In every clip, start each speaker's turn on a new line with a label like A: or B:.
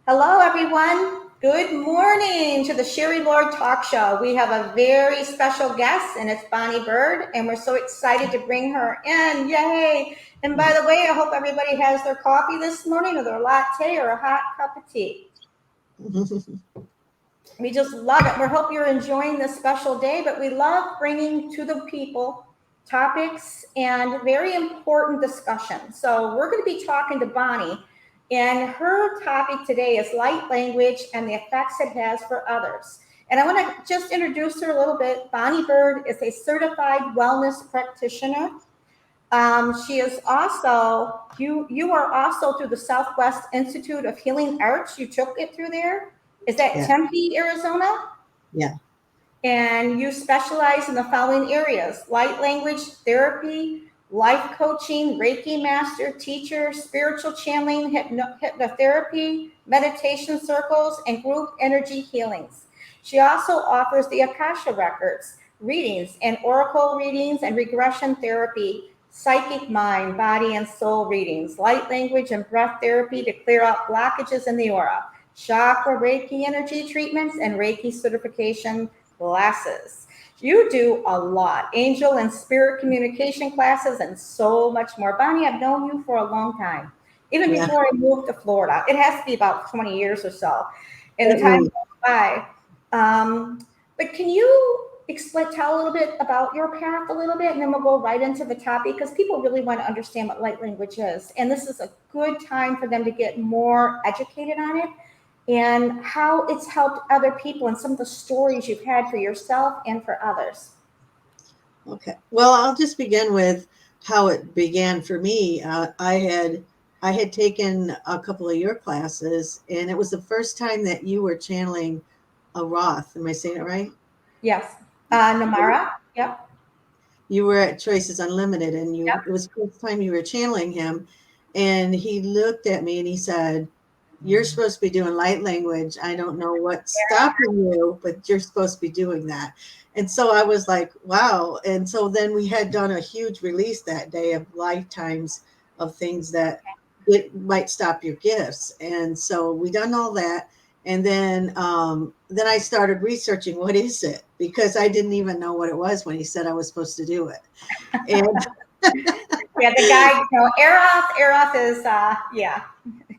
A: Hello, everyone. Good morning to the Sherry Lord Talk Show. We have a very special guest, and it's Bonnie Burd, and we're so excited to bring her in. Yay! And by the way, I hope everybody has their coffee this morning, or their latte, or a hot cup of tea. We just love it. We hope you're enjoying this special day, but we love bringing to the people topics and very important discussions. So we're going to be talking to Bonnie. And her topic today is light language and the effects it has for others. And I want to just introduce her a little bit. Bonnie Burd is a certified wellness practitioner. She is also, you are also through the Southwest Institute of Healing Arts. You took it through there. Is that Tempe, Arizona?
B: Yeah.
A: And you specialize in the following areas: light language therapy, life coaching, Reiki Master, teacher, spiritual channeling, hypnotherapy, meditation circles, and group energy healings. She also offers the Akashic Records readings and oracle readings and regression therapy, psychic mind, body, and soul readings, light language and breath therapy to clear out blockages in the aura, chakra Reiki energy treatments, and Reiki certification classes. You do a lot, angel and spirit communication classes, and so much more. Bonnie, I've known you for a long time, even before I moved to Florida. It has to be about 20 years or so. And the time goes by. But can you tell a little bit about your path a little bit, and then we'll go right into the topic, because people really want to understand what light language is. And this is a good time for them to get more educated on it and how it's helped other people and some of the stories you've had for yourself and for others.
B: Okay. Well, I'll just begin with how it began for me. I had taken a couple of your classes, and it was the first time that you were channeling a Roth. Am I saying it right?
A: Yes. Namara. Yep.
B: You were at Choices Unlimited, and it was the first time you were channeling him. And he looked at me and he said, "You're supposed to be doing light language. I don't know what's stopping you, but you're supposed to be doing that." And so I was like, wow. And so then we had done a huge release that day of lifetimes of things that it might stop your gifts. And so we done all that. And then I started researching, what is it? Because I didn't even know what it was when he said I was supposed to do it. And
A: the guy, Eroth is,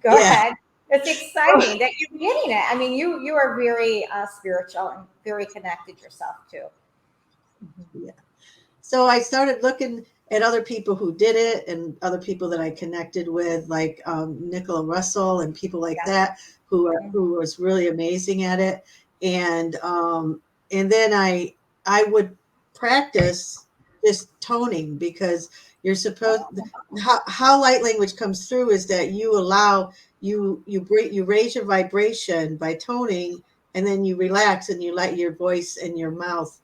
A: go ahead. It's exciting that you're getting it. I mean, you are very spiritual and very connected yourself too.
B: Yeah. So I started looking at other people who did it, and other people that I connected with, like Nicola Russell and people like that, who was really amazing at it. And then I would practice just toning, because you're supposed, how light language comes through is that you allow, you raise your vibration by toning, and then you relax and you let your voice and your mouth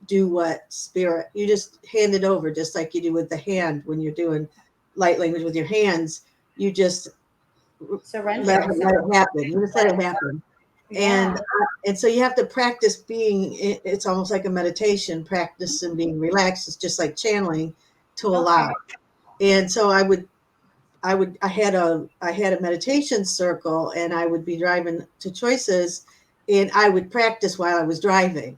B: do what spirit, you just hand it over, just like you do with the hand. When you're doing light language with your hands, you just
A: surrender,
B: let it happen. You just let it happen. And so you have to practice being, it's almost like a meditation practice, and being relaxed. It's just like channeling to allow. And so I had a meditation circle, and I would be driving to Choices, and I would practice while I was driving.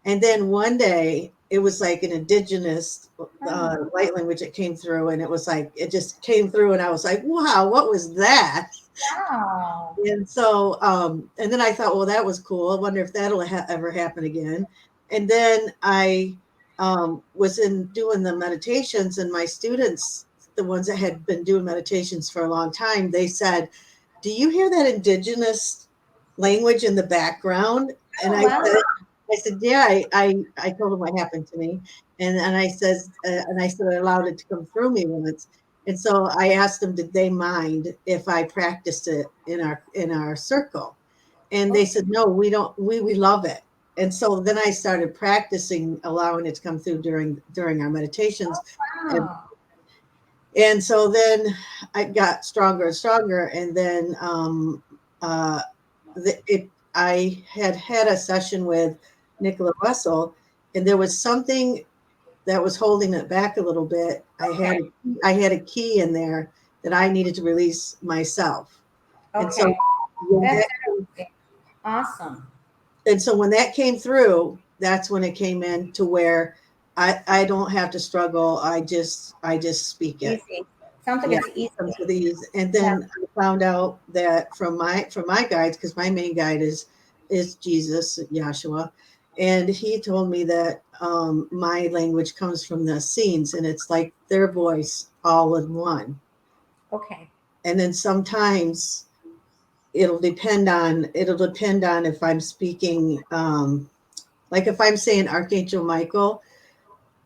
B: And then one day, it was like an indigenous light language that came through, and it was like, it just came through, and I was like, wow, what was that?
A: Wow.
B: And so, and then I thought, well, that was cool. I wonder if that'll ever happen again. And then I was doing the meditations, and my students, the ones that had been doing meditations for a long time, they said, "Do you hear that indigenous language in the background?" And I said, yeah, I told them what happened to me. And I said, I allowed it to come through me once. And so I asked them, did they mind if I practiced it in our circle? And they said, no, we don't, we love it. And so then I started practicing, allowing it to come through during our meditations. And so then I got stronger and stronger. And then I had a session with Nicola Russell, and there was something that was holding it back a little bit. I had a key in there that I needed to release myself. And so when
A: That's
B: that,
A: interesting. Awesome.
B: and so when that came through, that's when it came in to where I don't have to struggle. I just speak it.
A: Easy. Sounds like
B: Yeah,
A: it's easy.
B: comes with ease. And
A: Yeah.
B: then I found out that from my guides, because my main guide is Jesus, Yahshua, and he told me that my language comes from the scenes, and it's like their voice all in one.
A: Okay.
B: And then sometimes it'll depend on if I'm speaking, like if I'm saying Archangel Michael,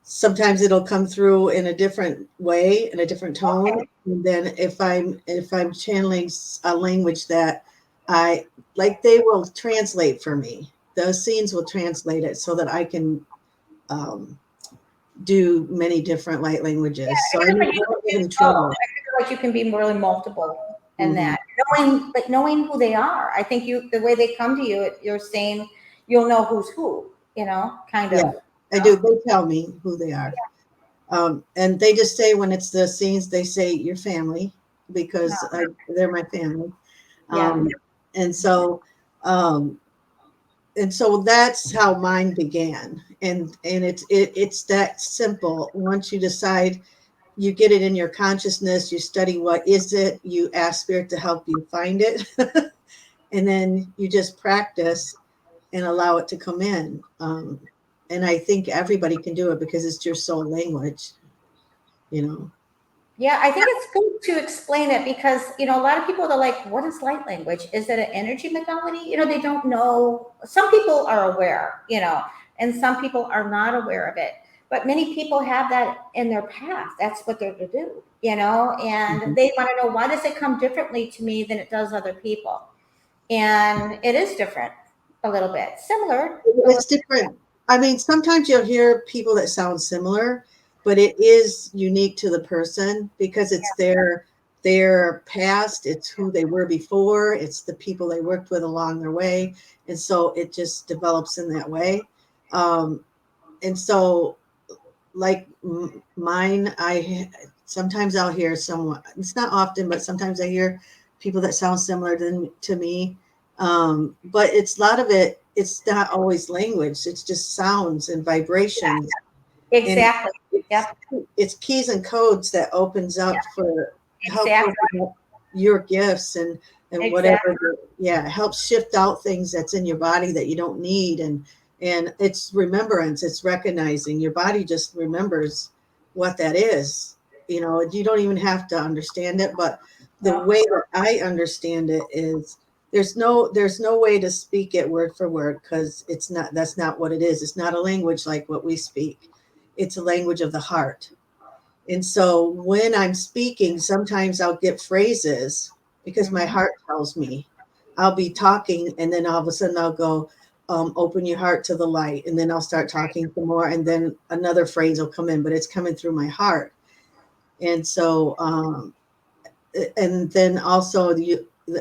B: sometimes it'll come through in a different way, in a different tone.
A: Okay.
B: And then if I'm channeling a language that I like, they will translate for me. Those scenes will translate it so that I can um, do many different light languages. So I
A: I feel like you
B: don't
A: can
B: get
A: do
B: in
A: both.
B: trouble.
A: I feel like you can be really multiple in
B: Mhm.
A: that. Knowing who they are. I think the way they come to you, you're saying you'll know who's who, kind of.
B: Yeah, I do. They tell me who they are. And they just say, when it's the scenes, they say your family, because they're my family.
A: Yeah.
B: Um, and so, um, and so that's how mine began. And it's that simple. Once you decide, you get it in your consciousness, you study what is it, you ask spirit to help you find it, and then you just practice and allow it to come in. And I think everybody can do it because it's your soul language, you know.
A: Yeah, I think it's good to explain it because, a lot of people are like, what is light language? Is it an energy modality? They don't know. Some people are aware, and some people are not aware of it. But many people have that in their past. That's what they're to do, and
B: Mhm.
A: they want to know, why does it come differently to me than it does other people? And it is different a little bit, similar. A
B: It's
A: little,
B: different. I mean, sometimes you'll hear people that sound similar, but it is unique to the person because it's their past, it's who they were before, it's the people they worked with along their way, and so it just develops in that way. And so, like mine, sometimes I'll hear someone. It's not often, but sometimes I hear people that sound similar to me. But it's a lot of it. It's not always language. It's just sounds and vibrations, and
A: exactly.
B: it's
A: Yep.
B: it's keys and codes that opens up for help
A: Exactly.
B: open up your gifts and
A: Exactly.
B: whatever. Yeah, it helps shift out things that's in your body that you don't need, and it's remembrance. It's recognizing your body just remembers what that is. You don't even have to understand it, but the
A: No.
B: way that I understand it is there's no way to speak it word for word, because that's not what it is. It's not a language like what we speak. It's a language of the heart. And so when I'm speaking, sometimes I'll get phrases because my
A: Mhm.
B: heart tells me. I'll be talking, and then all of a sudden I'll go, open your heart to the light. And then I'll start talking some more, and then another phrase will come in, but it's coming through my heart. And so, and then also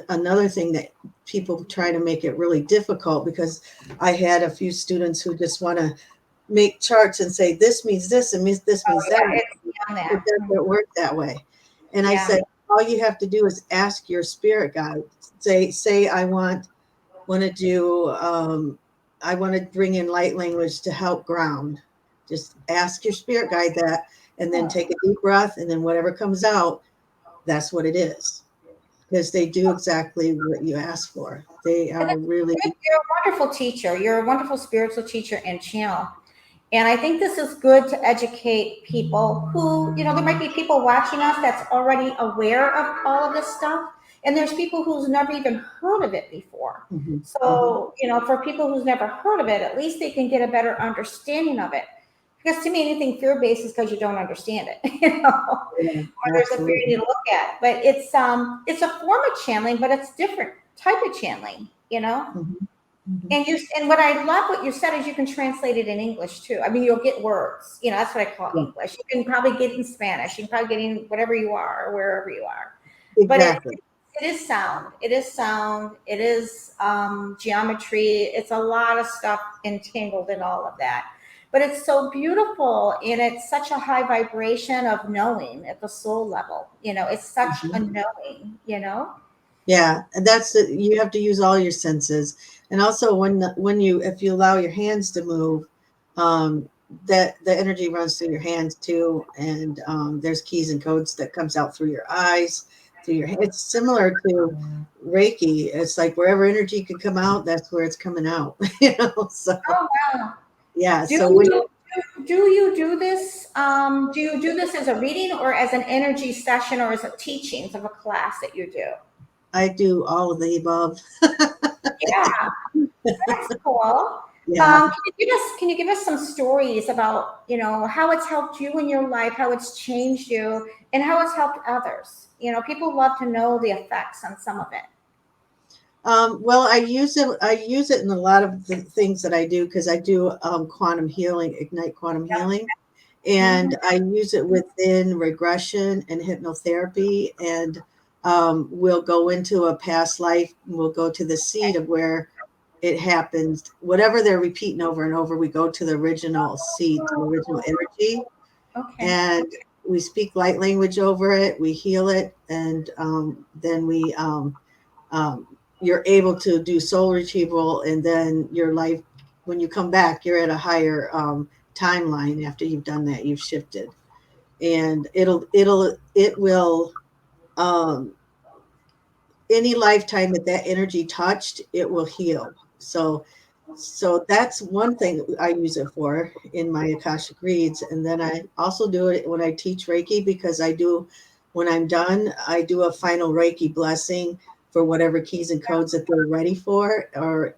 B: another thing that people try to make it really difficult, because I had a few students who just want to make charts and say this means this and this
A: Oh
B: means that.
A: yeah, it's beyond
B: It
A: that.
B: doesn't work that way. And I
A: Yeah.
B: said, all you have to do is ask your spirit guide. Say I want to do I want to bring in light language to help ground. Just ask your spirit guide that, and then take a deep breath, and then whatever comes out, that's what it is. Because they do exactly what you ask for. They
A: And
B: are really
A: you're a wonderful teacher. You're a wonderful spiritual teacher and channel. And I think this is good to educate people who, there might be people watching us that's already aware of all of this stuff. And there's people who's never even heard of it before.
B: mhm, mhm.
A: So, for people who's never heard of it, at least they can get a better understanding of it. Because to me, anything fear-based is because you don't understand it,
B: Yeah,
A: or there's a fear you need
B: absolutely.
A: to look at. But it's a form of channeling, but it's different type of channeling.
B: Mhm, mhm.
A: And what I love what you said is you can translate it in English too. I mean, you'll get words. That's what I call
B: Yeah,
A: English. You can probably get it in Spanish. You can probably get in whatever you are or wherever you are. But
B: exactly.
A: it is sound. It is sound. It is geometry. It's a lot of stuff entangled in all of that. But it's so beautiful, and it's such a high vibration of knowing at the soul level. It's such a
B: Mhm.
A: knowing.
B: Yeah, and you have to use all your senses, and also if you allow your hands to move, um, that the energy runs through your hands too, and there's keys and codes that comes out through your eyes, through your hands. It's similar to Reiki. It's like wherever energy can come out, that's where it's coming out. So
A: Oh, wow.
B: yeah,
A: Do
B: so when
A: you do you do this? Do you do this as a reading or as an energy session or as a teachings of a class that you do?
B: I do all of the above.
A: Yeah, that's cool.
B: Yeah.
A: Can you give us some stories about, how it's helped you in your life, how it's changed you, and how it's helped others? People love to know the effects on some of it.
B: Well, I use it. I use it in a lot of the things that I do because I do quantum healing, ignite quantum healing,
A: Hmm.
B: and I use it within regression and hypnotherapy. And we'll go into a past life. We'll go to the seed of where it happens. Whatever they're repeating over and over, we go to the original seed, to the original energy,
A: Okay.
B: and we speak light language over it. We heal it, and then um, you're able to do soul retrieval, and then your life, when you come back, you're at a higher timeline. After you've done that, you've shifted, and it will um, any lifetime that energy touched, it will heal. So that's one thing I use it for in my Akashic reads. And then I also do it when I teach Reiki, because when I'm done, I do a final Reiki blessing for whatever keys and codes that they're ready for.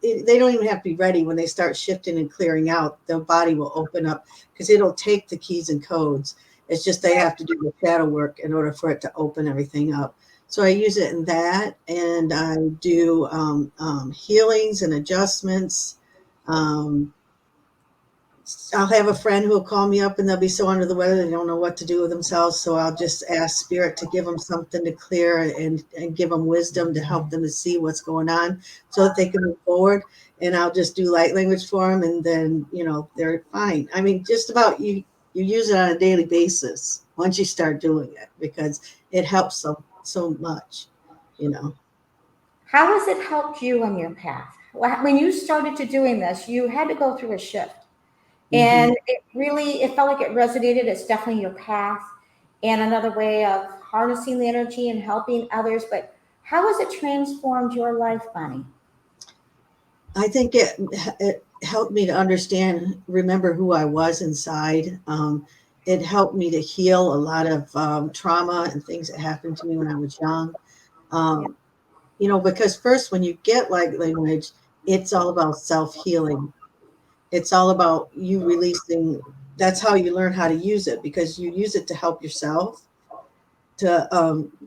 B: They don't even have to be ready. When they start shifting and clearing out, their body will open up because it'll take the keys and codes. It's just they have to do the shadow work in order for it to open everything up. So I use it in that, and I do healings and adjustments. um, I'll have a friend who will call me up and they'll be so under the weather they don't know what to do with themselves. So I'll just ask Spirit to give them something to clear, and give them wisdom to help them to see what's going on so that they can move forward. And I'll just do light language for them, and then they're fine. I mean, just about you use it on a daily basis once you start doing it, because it helps so much, you know.
A: How has it helped you on your path? When you started to doing this, you had to go through a shift.
B: Hmm.
A: And it felt like it resonated. It's definitely your path and another way of harnessing the energy and helping others. But how has it transformed your life, Bonnie?
B: I think it helped me to understand, remember who I was inside. It helped me to heal a lot of trauma and things that happened to me when I was young.
A: Yeah.
B: Um, because first, when you get light language, it's all about self healing. It's all about you releasing. That's how you learn how to use it, because you use it to help yourself, to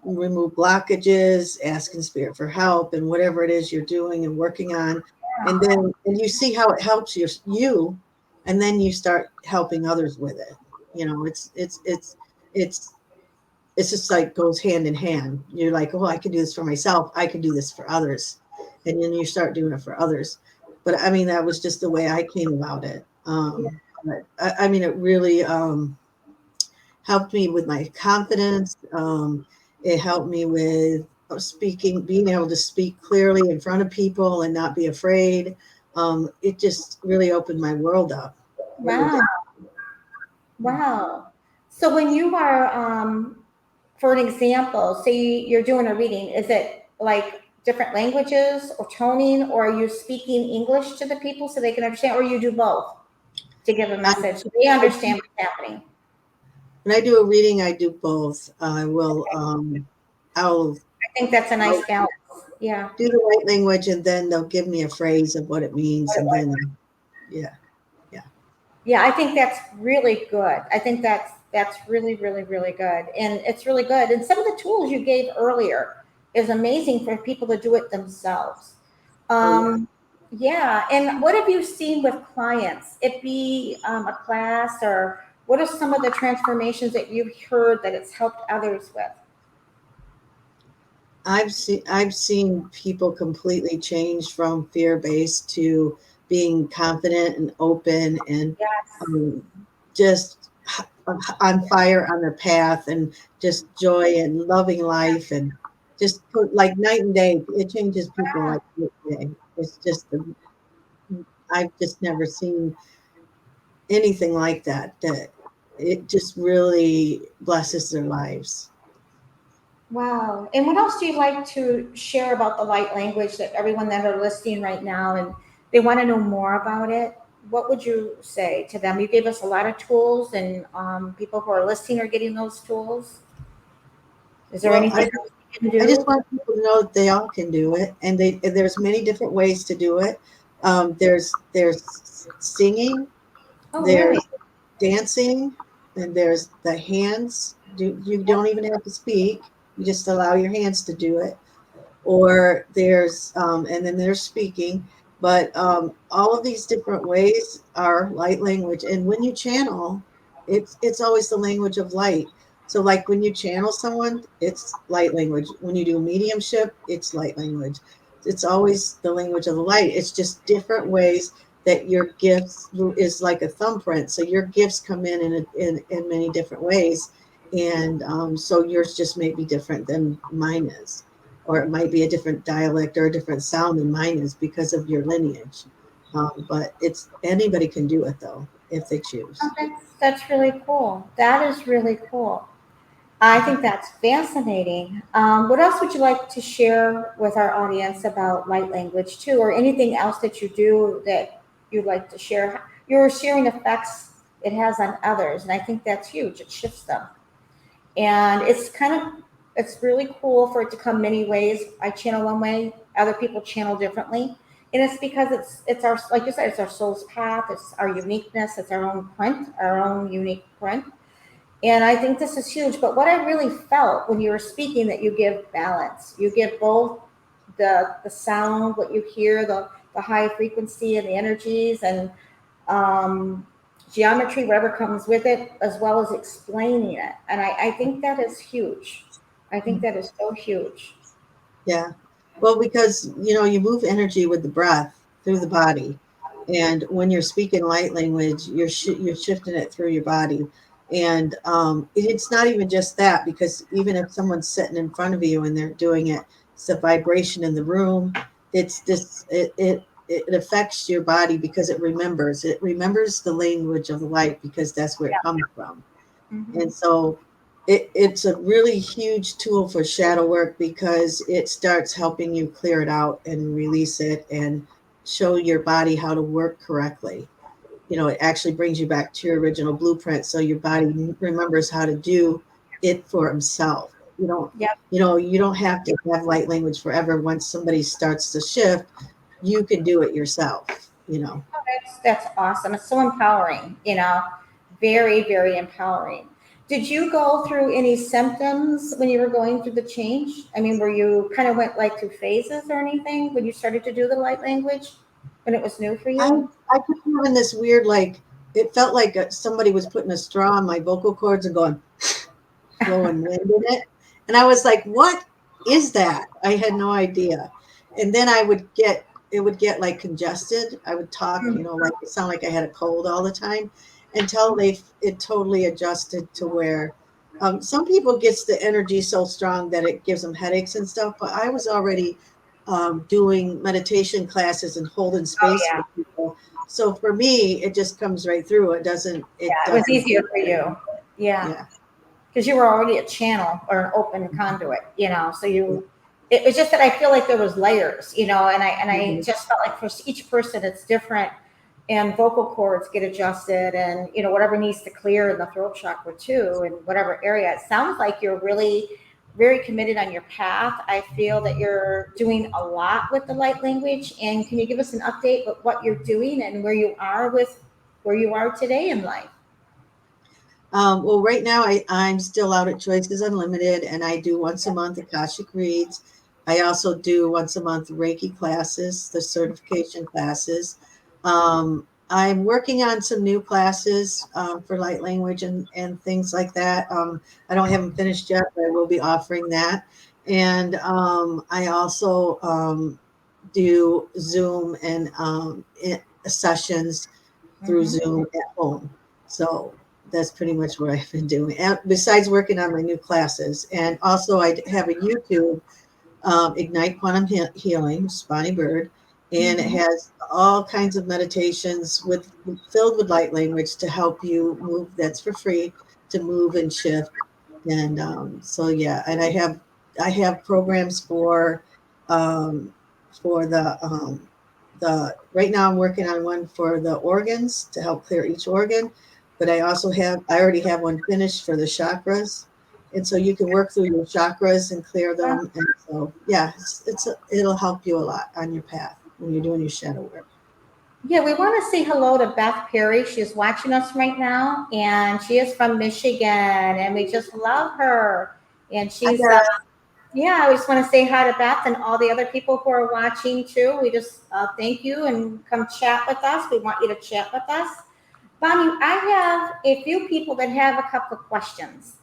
B: remove blockages, asking spirit for help, and whatever it is you're doing and working on. And you see how it helps you, and then you start helping others with it. It's it's just like goes hand in hand. You're like, oh, I can do this for myself. I can do this for others. And then you start doing it for others. But I mean, that was just the way I came about it. But I mean, it really helped me with my confidence. It helped me with speaking, being able to speak clearly in front of people and not be afraid. It just really opened my world up. Really
A: Wow.
B: did.
A: Wow. So when you are, for an example, say you're doing a reading, is it like different languages or toning, or are you speaking English to the people so they can understand, or you do both to give a
B: I,
A: message so they
B: I,
A: understand what's happening?
B: when I do a reading, I do both. I will, I'll,
A: I think that's a nice
B: I'll
A: balance. Yeah.
B: do the right language, and then they'll give me a phrase of what it means. And then, yeah, yeah.
A: Yeah, I think that's really good. I think that's really, really, really good. And it's really good. And some of the tools you gave earlier is amazing for people to do it themselves.
B: Oh, yeah.
A: Yeah. And what have you seen with clients? It be a class, or what are some of the transformations that you've heard that it's helped others with?
B: I've seen people completely change from fear based to being confident and open, and
A: Yes.
B: um, just on fire on their path, and just joy and loving life, and just put like night and day. It changes people like night and day. It's just, I've just never seen anything like that. That it just really blesses their lives.
A: Wow. And what else do you like to share about the light language that everyone that are listening right now and they want to know more about it? What would you say to them? You gave us a lot of tools, and people who are listening are getting those tools. Is there
B: Well,
A: anything else you can
B: I just
A: do?
B: want people to know that they all can do it, and there's many different ways to do it. There's singing,
A: Oh, really?
B: there's dancing, and there's the hands. You don't even have to speak. You just allow your hands to do it. Or there's and then there's speaking, but all of these different ways are light language. And when you channel, it's always the language of light. So like when you channel someone, it's light language. When you do mediumship, it's light language. It's always the language of the light. It's just different ways that your gifts is like a thumbprint. So your gifts come in many different ways. And so yours just may be different than mine is, or it might be a different dialect or a different sound than mine is because of your lineage. But it's anybody can do it though if they choose.
A: Oh, that's really cool. That is really cool. I think that's fascinating. What else would you like to share with our audience about light language too, or anything else that you do that you'd like to share? You're sharing effects it has on others, and I think that's huge. It shifts them, and it's really cool for it to come many ways. I channel one way, other people channel differently, and it's because it's our, like you said, it's our soul's path, it's our uniqueness, it's our own print, our own unique print. And I think this is huge. But what I really felt when you were speaking, that you give balance. You give both the sound, what you hear, the high frequency and the energies, and um, geometry, whatever comes with it, as well as explaining it. And I think that is huge. I think that is so huge.
B: Yeah. Well, because you move energy with the breath through the body, and when you're speaking light language, you're shifting it through your body, and it's not even just that, because even if someone's sitting in front of you and they're doing it, it's the vibration in the room. It's this it affects your body because it remembers the language of the light because that's where it comes from.
A: Hmm.
B: And so it's a really huge tool for shadow work because it starts helping you clear it out and release it and show your body how to work correctly. It actually brings you back to your original blueprint so your body remembers how to do it for himself. You don't,
A: Yep.
B: you don't have to have light language forever. Once somebody starts to shift, you can do it yourself.
A: Oh, that's awesome. It's so empowering, very, very empowering. Did you go through any symptoms when you were going through the change? I mean, were you kind of went like through phases or anything when you started to do the light language when it was new for
B: I
A: you?
B: I kept having this weird, like, it felt like somebody was putting a straw on my vocal cords and going, blowing wind in it. And I was like, what is that? I had no idea. And then it would get like congested. I would talk, like it sounded like I had a cold all the time until it totally adjusted to where some people gets the energy so strong that it gives them headaches and stuff. But I was already doing meditation classes and holding
A: Oh
B: space
A: yeah,
B: for people. So for me, it just comes right through. It
A: yeah. It was
B: doesn't,
A: easier for you. Yeah,
B: yeah.
A: because you were already a channel or an open conduit, so it was just that I feel like there was layers, and I
B: Mhm.
A: just felt like for each person it's different, and vocal cords get adjusted, and whatever needs to clear in the throat chakra too, and whatever area. It sounds like you're really very committed on your path. I feel that you're doing a lot with the light language. And can you give us an update with what you're doing and where you are today in life?
B: Well, right now I'm still out at Choices Unlimited, and I do once a month Akashic Reads. I also do once a month Reiki classes, the certification classes. I'm working on some new classes for light language and things like that. I don't have them finished yet, but I will be offering that. And I also do Zoom and sessions through
A: Hmm.
B: Zoom at home. So that's pretty much what I've been doing. And besides working on my new classes, and also I have a YouTube. Ignite Quantum Healing, Bonnie Burd, and it
A: Mhm.
B: has all kinds of meditations with filled with light language to help you move. That's for free to move and shift. And so yeah, and I have programs um, for the right now I'm working on one for the organs to help clear each organ, but I already have one finished for the chakras, and so you can work through your chakras and clear them. And so yeah, it'll help you a lot on your path when you're doing your shadow work.
A: Yeah, we want to say hello to Beth Perry. She's watching us right now, and she is from Michigan, and we just love her. And
B: I
A: she's,
B: got
A: yeah, I just want to say hi to Beth and all the other people who are watching too. We just thank you and come chat with us. We want you to chat with us. Bonnie, I have a few people that have a couple of questions.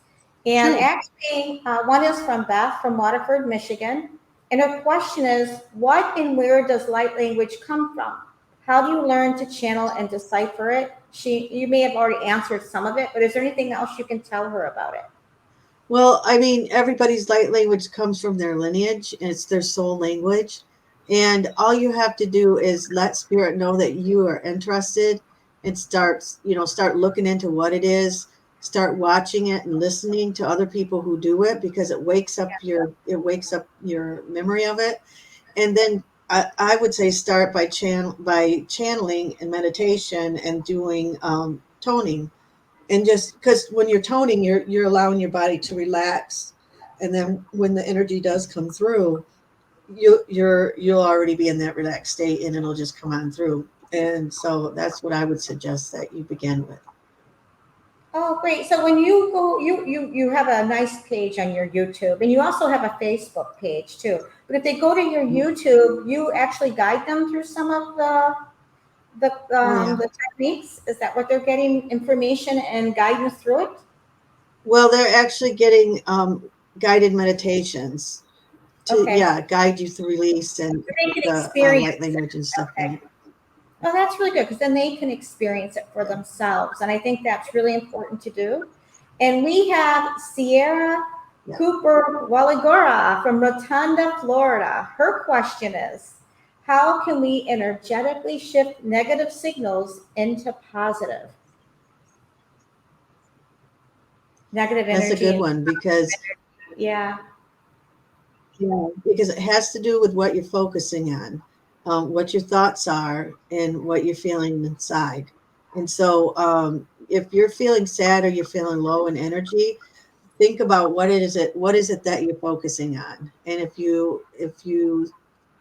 A: And
B: sure.
A: actually, one is from Beth from Waterford, Michigan. And her question is, what and where does light language come from? How do you learn to channel and decipher it? You may have already answered some of it, but is there anything else you can tell her about it?
B: Well, I mean, everybody's light language comes from their lineage, and it's their soul language. And all you have to do is let spirit know that you are interested and start looking into what it is, start watching it and listening to other people who do it because it wakes up your memory of it. And then I would say start by channeling and meditation and doing toning, and just because when you're toning, you're allowing your body to relax, and then when the energy does come through, you'll already be in that relaxed state, and it'll just come on through. And so that's what I would suggest that you begin with.
A: Oh, great. So when you go, you have a nice page on your YouTube, and you also have a Facebook page too. But if they go to your YouTube, you actually guide them through some of
B: Oh yeah.
A: the techniques. Is that what they're getting information and guidance through it?
B: Well, they're actually getting guided meditations to,
A: Okay.
B: yeah, guide you through release and
A: They can
B: the
A: experience
B: light language and stuff
A: it.
B: in
A: Okay.
B: it.
A: Oh, that's really good because then they can experience it for themselves. And I think that's really important to do. And we have Sierra
B: Yeah.
A: Cooper Waligora from Rotunda, Florida. Her question is, how can we energetically shift negative signals into positive? Negative
B: That's a
A: energy.
B: good one because
A: Yeah.
B: yeah, because it has to do with what you're focusing on, what your thoughts are, and what you're feeling inside. And so, if you're feeling sad or you're feeling low in energy, think about what is it that you're focusing on. And if you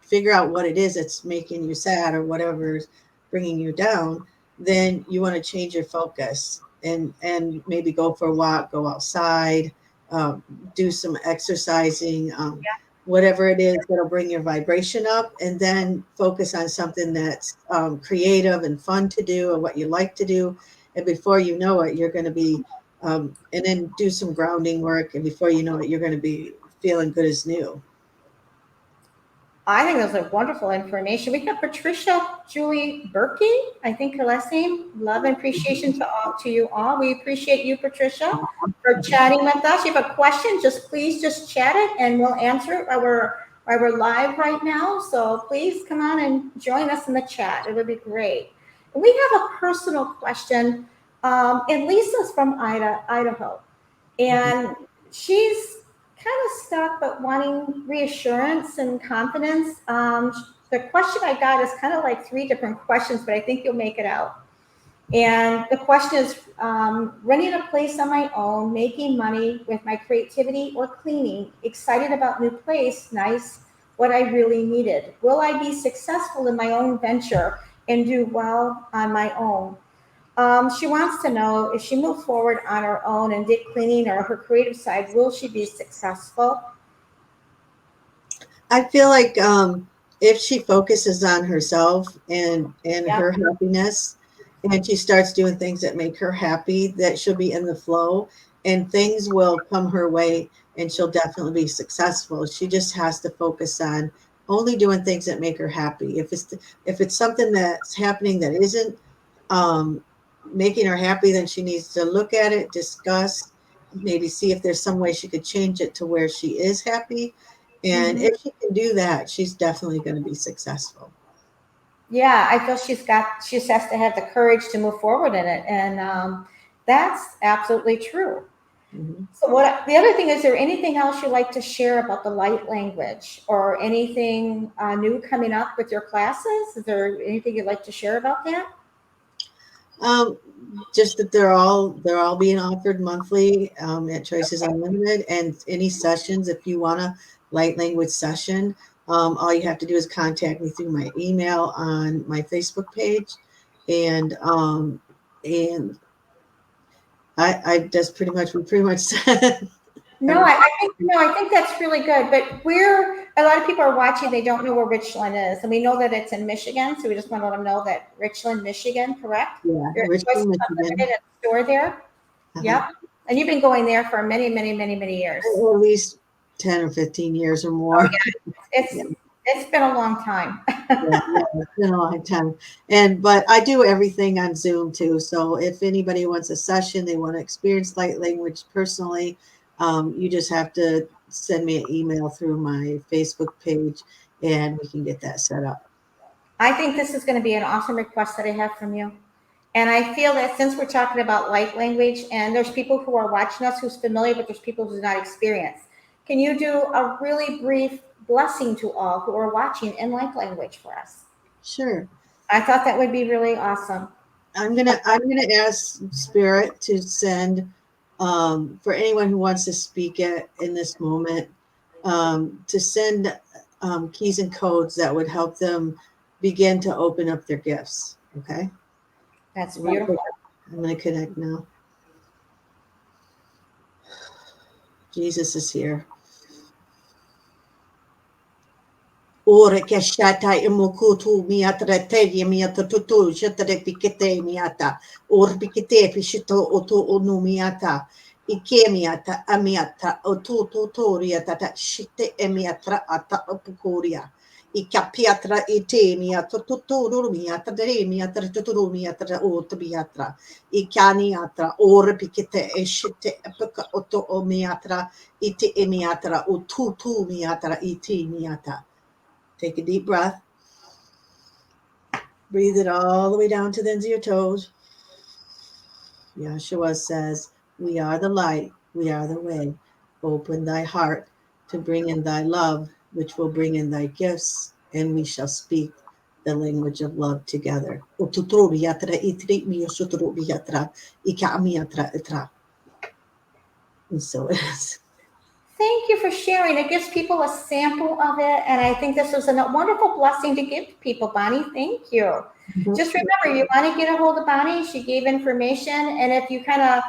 B: figure out what it is that's making you sad or whatever's bringing you down, then you want to change your focus and maybe go for a walk, go outside, um, do some exercising, whatever it is that'll bring your vibration up, and then focus on something that's creative and fun to do and what you like to do. And before you know it, you're going to be and then do some grounding work, and before you know it, you're going to be feeling good as new.
A: I think those are wonderful information. We have Patricia Julie Berkey, I think her last name. Love and appreciation to you all. We appreciate you, Patricia, for chatting with us. If you have a question, please chat it and we'll answer it while we're live right now. So please come on and join us in the chat. It would be great. We have a personal question. And Lisa's from Idaho. And she's kind of stuck, but wanting reassurance and confidence. The question I got is kind of like three different questions, but I think you'll make it out. And the question is running a place on my own, making money with my creativity or cleaning, excited about new place, nice, what I really needed. Will I be successful in my own venture and do well on my own? She wants to know if she moves forward on her own and did cleaning or her creative side, will she be successful?
B: I feel like if she focuses on herself and
A: Yep.
B: her happiness, and she starts doing things that make her happy, that she'll be in the flow, and things will come her way, and she'll definitely be successful. She just has to focus on only doing things that make her happy. If it's something that's happening that isn't um, making her happy, then she needs to look at it, discuss, maybe see if there's some way she could change it to where she is happy, And if she can do that, she's definitely going to be successful.
A: Yeah, I feel she just has to have the courage to move forward in it. And that's absolutely true.
B: Mm-hmm.
A: So the other thing, is there anything else you'd like to share about the light language, or anything new coming up with your classes? Is there anything you'd like to share about that?
B: Just that they're all being offered monthly at Choices Unlimited, and any sessions, if you want a light language session, all you have to do is contact me through my email on my Facebook page, and I just pretty much said.
A: No, I think that's really good. But a lot of people are watching, they don't know where Richland is. And we know that it's in Michigan. So we just want to let them know that Richland, Michigan, correct?
B: Yeah,
A: You're at
B: Richland,
A: Choices
B: Michigan.
A: Unlimited at the store there.
B: Uh-huh.
A: Yep. And you've been going there for many, many, many, many years.
B: At least 10 or 15 years or more.
A: Oh, yeah. It's been a long time.
B: Yeah, it's been a long time. But I do everything on Zoom too. So if anybody wants a session, they want to experience light language personally, you just have to send me an email through my Facebook page, and we can get that set up.
A: I think this is going to be an awesome request that I have from you. And I feel that since we're talking about light language, and there's people who are watching us who's familiar, but there's people who's not experienced. Can you do a really brief blessing to all who are watching in light language for us?
B: Sure.
A: I thought that would be really awesome.
B: I'm gonna ask Spirit to send, for anyone who wants to speak in this moment, to send keys and codes that would help them begin to open up their gifts. Okay.
A: That's beautiful.
B: I'm going to connect now. Jesus is here. Ora che shata imukutu miatra tevi miata tutu shatare pikete miata or pikete pishito oto onu miata ike miata amiata otu tutoria tata shite emiatra ata apukuria ikapiatra ite miata tuturu miata dere miata tuturu miata ot miatra ikaniatra or pikete eshite apaka oto o miatra ite emiatra otutu miatra ite miata. Take a deep breath. Breathe it all the way down to the ends of your toes. Yeshua says, we are the light, we are the way. Open thy heart to bring in thy love, which will bring in thy gifts, and we shall speak the language of love together. And so it is.
A: Thank you for sharing. It gives people a sample of it. And I think this was a wonderful blessing to give to people, Bonnie. Thank you. Mm-hmm. Just remember, you want to get a hold of Bonnie. She gave information. And if you kind of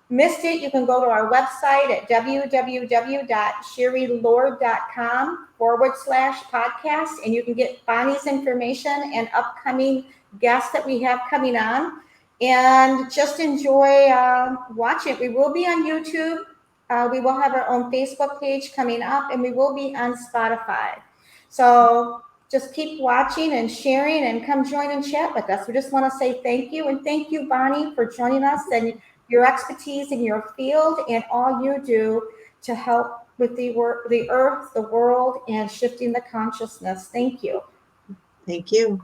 A: missed it, you can go to our website at www.sherrylord.com/podcast. And you can get Bonnie's information and upcoming guests that we have coming on. And just enjoy watching it. We will be on YouTube. We will have our own Facebook page coming up, and we will be on Spotify. So just keep watching and sharing, and come join and chat with us. We just want to say thank you. And thank you, Bonnie, for joining us and your expertise in your field and all you do to help with the earth, the world, and shifting the consciousness. Thank you.
B: Thank you.